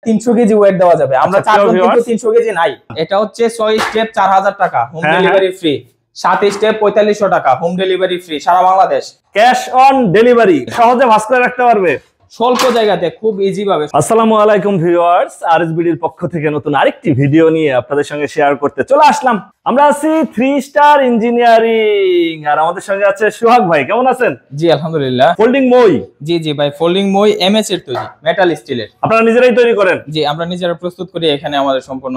300 KG wait দেওয়া যাবে। আমরা 4 জন কিন্তু 300 কেজি নাই। এটা হচ্ছে 6 স্টেপ 4000 টাকা, হোম ডেলিভারি ফ্রি। 7 স্টেপ 4500 টাকা, হোম ডেলিভারি ফ্রি সারা বাংলাদেশ। ক্যাশ অন ডেলিভারি, সহজে ভাঁজ করে রাখতে পারবে স্বল্প জায়গাতে, খুব ইজি ভাবে। আসসালামু আলাইকুম ভিউয়ার্স, আরএসবিডির পক্ষ থেকে নতুন আরেকটি ভিডিও নিয়ে আপনাদের সঙ্গে শেয়ার করতে চলে আসলাম। আমরা আছি 3 স্টার ইঞ্জিনিয়ারিং, আর আমাদের সঙ্গে আছে সোহাগ ভাই। কেমন আছেন? জি আলহামদুলিল্লাহ। ফোল্ডিং মই? জি ভাই, ফোল্ডিং মই এমএস এর তৈরি, মেটাল স্টিলের। আপনারা নিজেরাই তৈরি করেন? জি, আমরা নিজেরা প্রস্তুত করি। এখানে আমাদের সম্পূর্ণ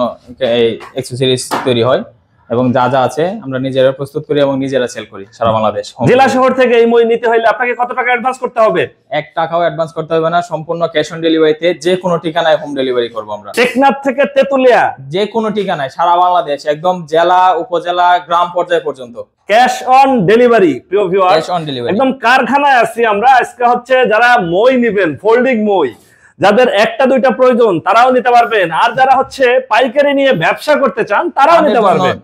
অ্যাকসেসরিজ তৈরি হয় এবং যা যা আছে আমরা নিজেরা প্রস্তুত করি এবং নিজেরা সেল করি সারা বাংলাদেশ। জেলা শহর থেকে এই মই নিতে হলে আপনাকে কত টাকা অ্যাডভান্স করতে হবে? 1 টাকাও অ্যাডভান্স করতে হবে না, সম্পূর্ণ ক্যাশ অন ডেলিভারিতে। যে কোনো ঠিকানায় হোম ডেলিভারি করব আমরা। টেকনাফ থেকে তেতুলিয়া, যে কোনো ঠিকানায় সারা বাংলাদেশ, একদম জেলা, উপজেলা, গ্রাম পর্যায় পর্যন্ত ক্যাশ অন ডেলিভারি। প্রিয় ভিউয়ার্স, ক্যাশ অন ডেলিভারি, একদম কারখানায় আছি আমরা। আজকে হচ্ছে যারা মই নেবেন, ফোল্ডিং মই, যাদের একটা দুইটা প্রয়োজন তারাও নিতে পারবেন, আর যারা হচ্ছে পাইকারি নিয়ে ব্যবসা করতে চান তারাও নিতে পারবেন,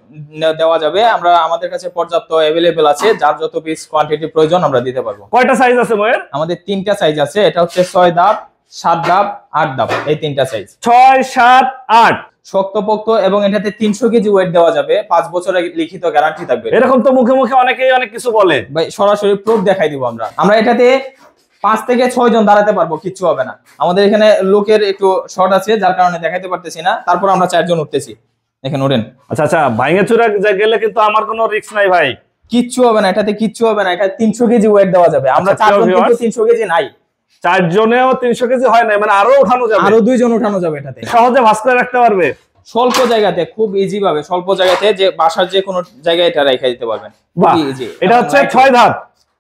দেওয়া যাবে। আমরা আমাদের কাছে পর্যাপ্ত अवेलेबल আছে, যার যত পিস কোয়ান্টিটি প্রয়োজন আমরা দিতে পারবো। কয়টা সাইজ আছে ময়ের? আমাদের 3টা সাইজ আছে। এটা হচ্ছে 6 ধাপ, 7 ধাপ, 8 ধাপ, এই 3টা সাইজ। 6, 7, 8 শক্তপোক্ত, এবং এটাতে 300 কেজি ওয়েট দেওয়া যাবে। 5 বছরের লিখিত গ্যারান্টি থাকবে। এরকম তো মুখে মুখে অনেকেই অনেক কিছু বলে ভাই, সরাসরি প্রুফ দেখাই দিব আমরা। আমরা এটাতে 5 থেকে 6 জন দাঁড়াতে পারবো, কিচ্ছু হবে না। আমাদের এখানে লোকের একটু শর্ট আছে, যার কারণে দেখাইতে পারতেছি না। তারপর আমরা 4 জন উঠতেছি। দেখেন, ওঠেন। আচ্ছা, ভাঙে চুরা গেলে কিন্তু আমার কোনো রিস্ক নাই ভাই। কিচ্ছু হবে না, এটাতে কিচ্ছু হবে না। এটা 300 কেজি ওয়েট দেওয়া যাবে। আমরা 4 জন কিন্তু 300 কেজি নাই। 4 জনেও 300 কেজি হয় না, মানে আরো উঠানো যাবে, আরো 2 জন উঠানো যাবে। এটাতে সহজে ভাঁজ করে রাখতে পারবে স্বল্প জায়গাতে, খুব ইজি ভাবে। স্বল্প জায়গাতে, যে বাসার যে কোনো জায়গায় এটা রেখে দিতে পারবেন। খুবই ইজি। এটা হচ্ছে 6 ধাপ,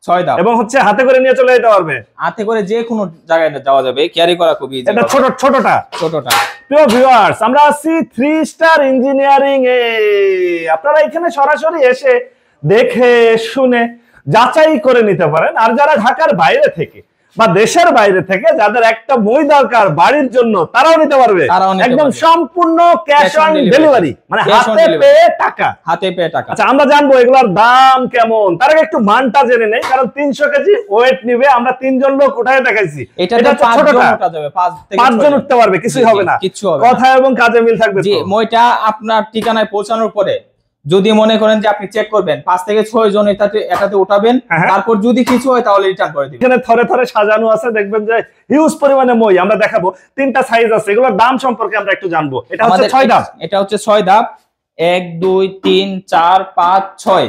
6 ধাপ, এবং হচ্ছে হাতে করে নিয়ে চলে যেতে পারবে। হাতে করে যে কোনো জায়গায় যাওয়া যাবে, ক্যারি করা খুব ইজি। এটা ছোটটা। প্রিয় ভিউয়ার্স, আমরা আছি 3 স্টার ইঞ্জিনিয়ারিং এ। আপনারা এখানে সরাসরি এসে দেখে শুনে যাচাই করে নিতে পারেন। আর যারা ঢাকার বাইরে থেকে বা দেশের বাইরে থেকে যাদের একটা মই দরকার বাড়ির জন্য, তারাও নিতে পারবে। একদম সম্পূর্ণ ক্যাশ অন ডেলিভারি, মানে হাতে পেয়ে টাকা। আচ্ছা, আমরা জানবো এগুলোর দাম কেমন। তার আগে একটু মানটা জেনে নেই, কারণ 300 কেজি ওয়েট নিবে। আমরা 3 জন লোক উঠায় দেখাইছি। এটা 5 জন উঠা যাবে, 5 জন উঠতে পারবে, কিছুই হবে না। কথা এবং কাজে মিল থাকবে। জি, মইটা আপনার ঠিকানায় পৌঁছানোর পরে যদি মনে করেন যে আপনি চেক করবেন, 5 থেকে 6 জন এটাতে উঠাবেন, তারপর যদি কিছু হয় তাহলে রিটার্ন করে দিবেন। এখানে থরে থরে সাজানো আছে, দেখবেন যে হিউজ পরিমাণে মই। আমরা দেখাবো 3টা সাইজ আছে, এগুলোর দাম সম্পর্কে আমরা একটু জানবো। এটা হচ্ছে 6 ধাপ। এটা হচ্ছে 6 ধাপ। 1 2 3 4 5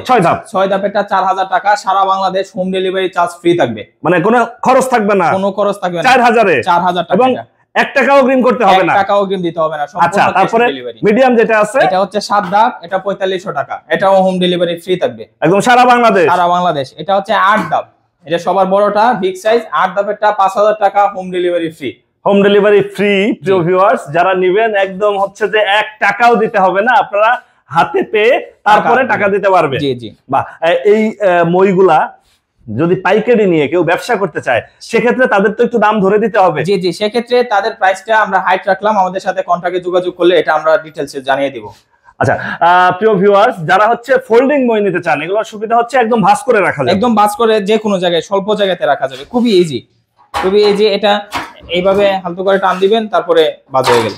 6 ধাপ। 6 ধাপ। এটা 4000 টাকা। সারা Bangladesh home delivery charge free থাকবে, মানে কোনো খরচ থাকবে না। কোনো খরচ থাকবে না। 4000 টাকা, এবং 1 টাকাও অগ্রিম করতে হবে না। 1 টাকাও অগ্রিম দিতে হবে না। আচ্ছা, তারপরে মিডিয়াম যেটা আছে, এটা হচ্ছে 7 ধাপ। এটা 4500 টাকা। এটাও হোম ডেলিভারি ফ্রি থাকবে, একদম সারা বাংলাদেশ। এটা হচ্ছে 8 ধাপ। এটা সবার বড়টা, বিগ সাইজ। 8 ধাপেরটা 5000 টাকা, হোম ডেলিভারি ফ্রি। প্রিয় ভিউয়ার্স, যারা নেবেন একদম হচ্ছে যে 1 টাকাও দিতে হবে না, আপনারা হাতে পেয়ে তারপরে টাকা দিতে পারবে। জি। বা এই মইগুলা যদি পাইকারি নিয়ে কেউ ব্যবসা করতে চায়, সেক্ষেত্রে তাদের তো একটু দাম ধরে দিতে হবে। জি, সেক্ষেত্রে তাদের প্রাইসটা আমরা হাইট রাখলাম। আমাদের সাথে কন্টাক্টে যোগাযোগ করলে এটা আমরা ডিটেইলসে জানিয়ে দিব। আচ্ছা, প্রিয় ভিউয়ার্স, যারা হচ্ছে ফোল্ডিং মই নিতে চান, এগুলোর সুবিধা হচ্ছে একদম ভাঁজ করে রাখা যাবে। একদম ভাঁজ করে যে কোনো জায়গায়, স্বল্প জায়গাতে রাখা যাবে। খুবই ইজি। এটা এইভাবে হালকা করে টান দিবেন, তারপরে ভাঁজ হয়ে গেল।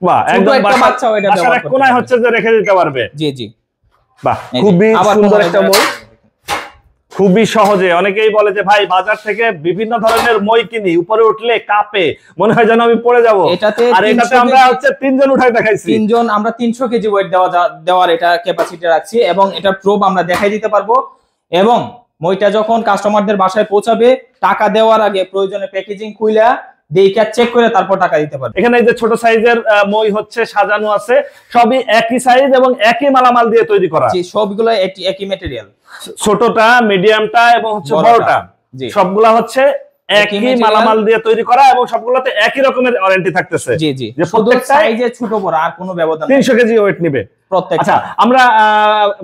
বাহ, একদম বাচ্চাও এটা ব্যবহার করতে কোনায় হচ্ছে যে রেখে দিতে পারবে। জি। বাহ, খুবই সুন্দর একটা মই, খুবই সহজে। অনেকেই বলে যে ভাই, বাজার থেকে বিভিন্ন ধরনের মই কিনি, উপরে উঠলে কাঁপে, মনে হয় যেন আমি পড়ে যাব। আর এটাতে আমরা হচ্ছে 3 জন উঠাই দেখাইছি। 3 জন আমরা 300 কেজি ওয়েট দেওয়ার এটা ক্যাপাসিটি রাখছি, এবং এটা প্রুফ আমরা দেখাই দিতে পারবো। এবং মইটা যখন কাস্টমারদের বাসায় পৌঁছাবে, টাকা দেওয়ার আগে প্রয়োজনে প্যাকেজিং খুইলা দেখে চেক করে তারপর টাকা দিতে পারবে। এখানে এই যে ছোট সাইজের মই হচ্ছে সাজানো আছে, সবই একই সাইজ এবং একই মালামাল দিয়ে তৈরি করা। জি, সবগুলো একই ম্যাটেরিয়াল। ছোটটা, মিডিয়ামটা এবং হচ্ছে বড়টা, সবগুলা হচ্ছে একই মালামাল দিয়ে তৈরি করা, এবং সবগুলোতে একই রকমের ওয়ারেন্টি থাকতেছে। জি, যে প্রত্যেকটা সাইজে ছোট বড় আর কোনো ব্যবধান নেই। 300 কেজি ওয়েট নেবে প্রত্যেকটা। আচ্ছা, আমরা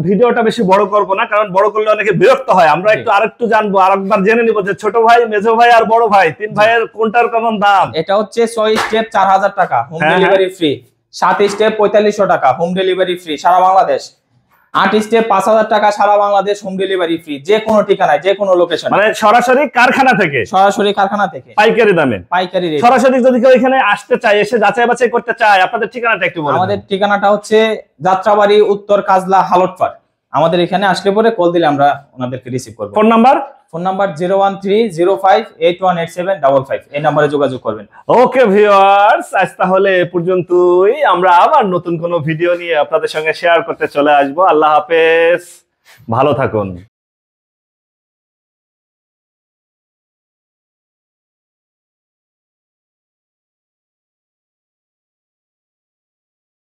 ভিডিওটা বেশি বড় করব না, কারণ বড় করলে অনেকে বিরক্ত হয়। আমরা আরেকটু জানবো, আরেকবার জেনে নিব যে ছোট ভাই, মেজো ভাই আর বড় ভাই, 3 ভাইয়ের কোনটার কেমন দাম। এটা হচ্ছে 6 স্টেপ 4000 টাকা, হোম ডেলিভারি ফ্রি। 7 স্টেপ 4500 টাকা, হোম ডেলিভারি ফ্রি সারা বাংলাদেশ। 8 স্টেপ 5000 টাকা, সারা বাংলাদেশ হোম ডেলিভারি ফ্রি, যে কোনো ঠিকানায় যে কোনো লোকেশন, মানে সরাসরি কারখানা থেকে, সরাসরি কারখানা থেকে পাইকারি দামে, পাইকারি রেট। সরাসরি যদি কেউ এখানে আসতে চায়, এসে যাচাই বাছাই করতে চায়, আপনাদের ঠিকানাটা একটু বলুন। আমাদের ঠিকানাটা হচ্ছে যাত্রাবাড়ি, উত্তর কাজলা, হালটপাড়। আমাদের এখানে আসলে পরে কল দিলে আমরা ওনাদেরকে রিসিভ করব। Phone number? ফোন নাম্বার 01305818755, এই নম্বরে যোগাযোগ করবেন। ওকে ভিউয়ার্স, আজ তাহলে এ পর্যন্তই। আমরা আবার নতুন কোনো ভিডিও নিয়ে আপনাদের সঙ্গে শেয়ার করতে চলে আসবো। আল্লাহ হাফেজ, ভালো থাকুন।